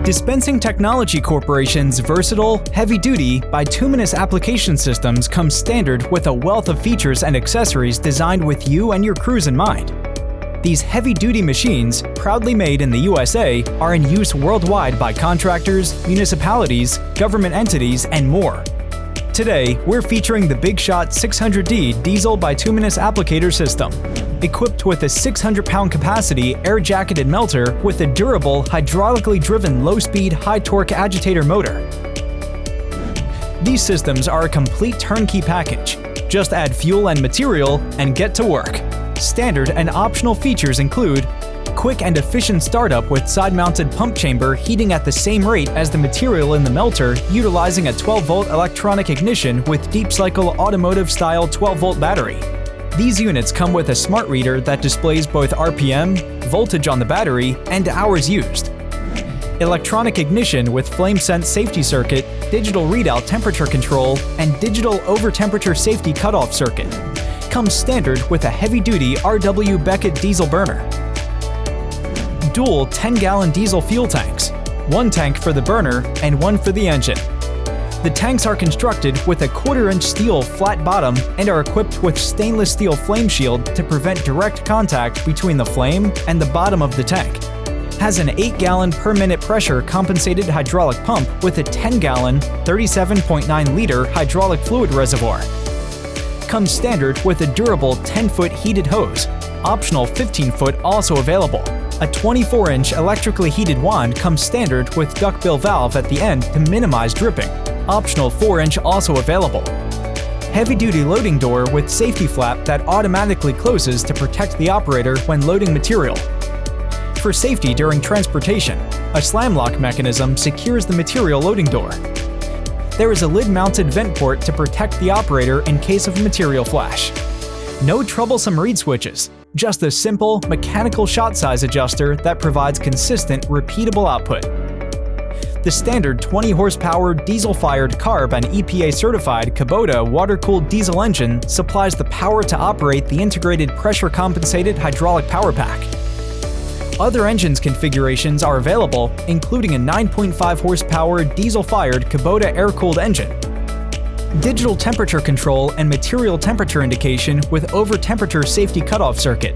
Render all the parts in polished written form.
Dispensing Technology Corporation's versatile, heavy-duty, bituminous application systems come standard with a wealth of features and accessories designed with you and your crews in mind. These heavy-duty machines, proudly made in the USA, are in use worldwide by contractors, municipalities, government entities, and more. Today, we're featuring the BigShot 600D Diesel Bituminous Applicator System. Equipped with a 600-pound capacity air-jacketed melter with a durable, hydraulically driven low-speed, high-torque agitator motor. These systems are a complete turnkey package. Just add fuel and material and get to work. Standard and optional features include quick and efficient startup with side-mounted pump chamber heating at the same rate as the material in the melter, utilizing a 12-volt electronic ignition with deep-cycle automotive-style 12-volt battery. These units come with a smart reader that displays both RPM, voltage on the battery, and hours used. Electronic ignition with FlameSense safety circuit, digital readout temperature control, and digital over-temperature safety cutoff circuit. Comes standard with a heavy-duty RW Beckett diesel burner. Dual 10-gallon diesel fuel tanks, one tank for the burner and one for the engine. The tanks are constructed with a 1/4-inch steel flat bottom and are equipped with stainless steel flame shield to prevent direct contact between the flame and the bottom of the tank. Has an 8-gallon per minute pressure compensated hydraulic pump with a 10-gallon, 37.9-liter hydraulic fluid reservoir. Comes standard with a durable 10-foot heated hose, optional 15-foot also available. A 24-inch electrically heated wand comes standard with duckbill valve at the end to minimize dripping. Optional 4-inch also available. Heavy-duty loading door with safety flap that automatically closes to protect the operator when loading material. For safety during transportation, a slam lock mechanism secures the material loading door. There is a lid-mounted vent port to protect the operator in case of material flash. No troublesome reed switches, just a simple mechanical shot size adjuster that provides consistent, repeatable output. The standard 20-horsepower diesel-fired CARB and EPA-certified Kubota water-cooled diesel engine supplies the power to operate the integrated pressure-compensated hydraulic power pack. Other engines configurations are available, including a 9.5-horsepower diesel-fired Kubota air-cooled engine, digital temperature control and material temperature indication with over-temperature safety cutoff circuit.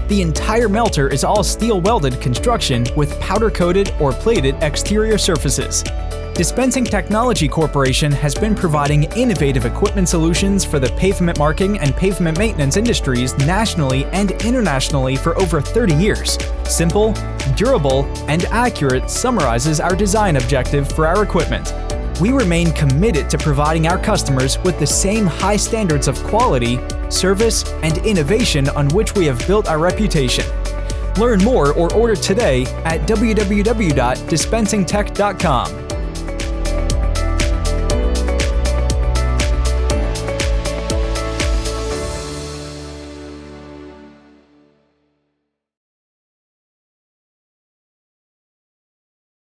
The entire melter is all steel-welded construction with powder-coated or plated exterior surfaces. Dispensing Technology Corporation has been providing innovative equipment solutions for the pavement marking and pavement maintenance industries nationally and internationally for over 30 years. Simple, durable, and accurate summarizes our design objective for our equipment. We remain committed to providing our customers with the same high standards of quality, service, and innovation on which we have built our reputation. Learn more or order today at www.dispensingtech.com.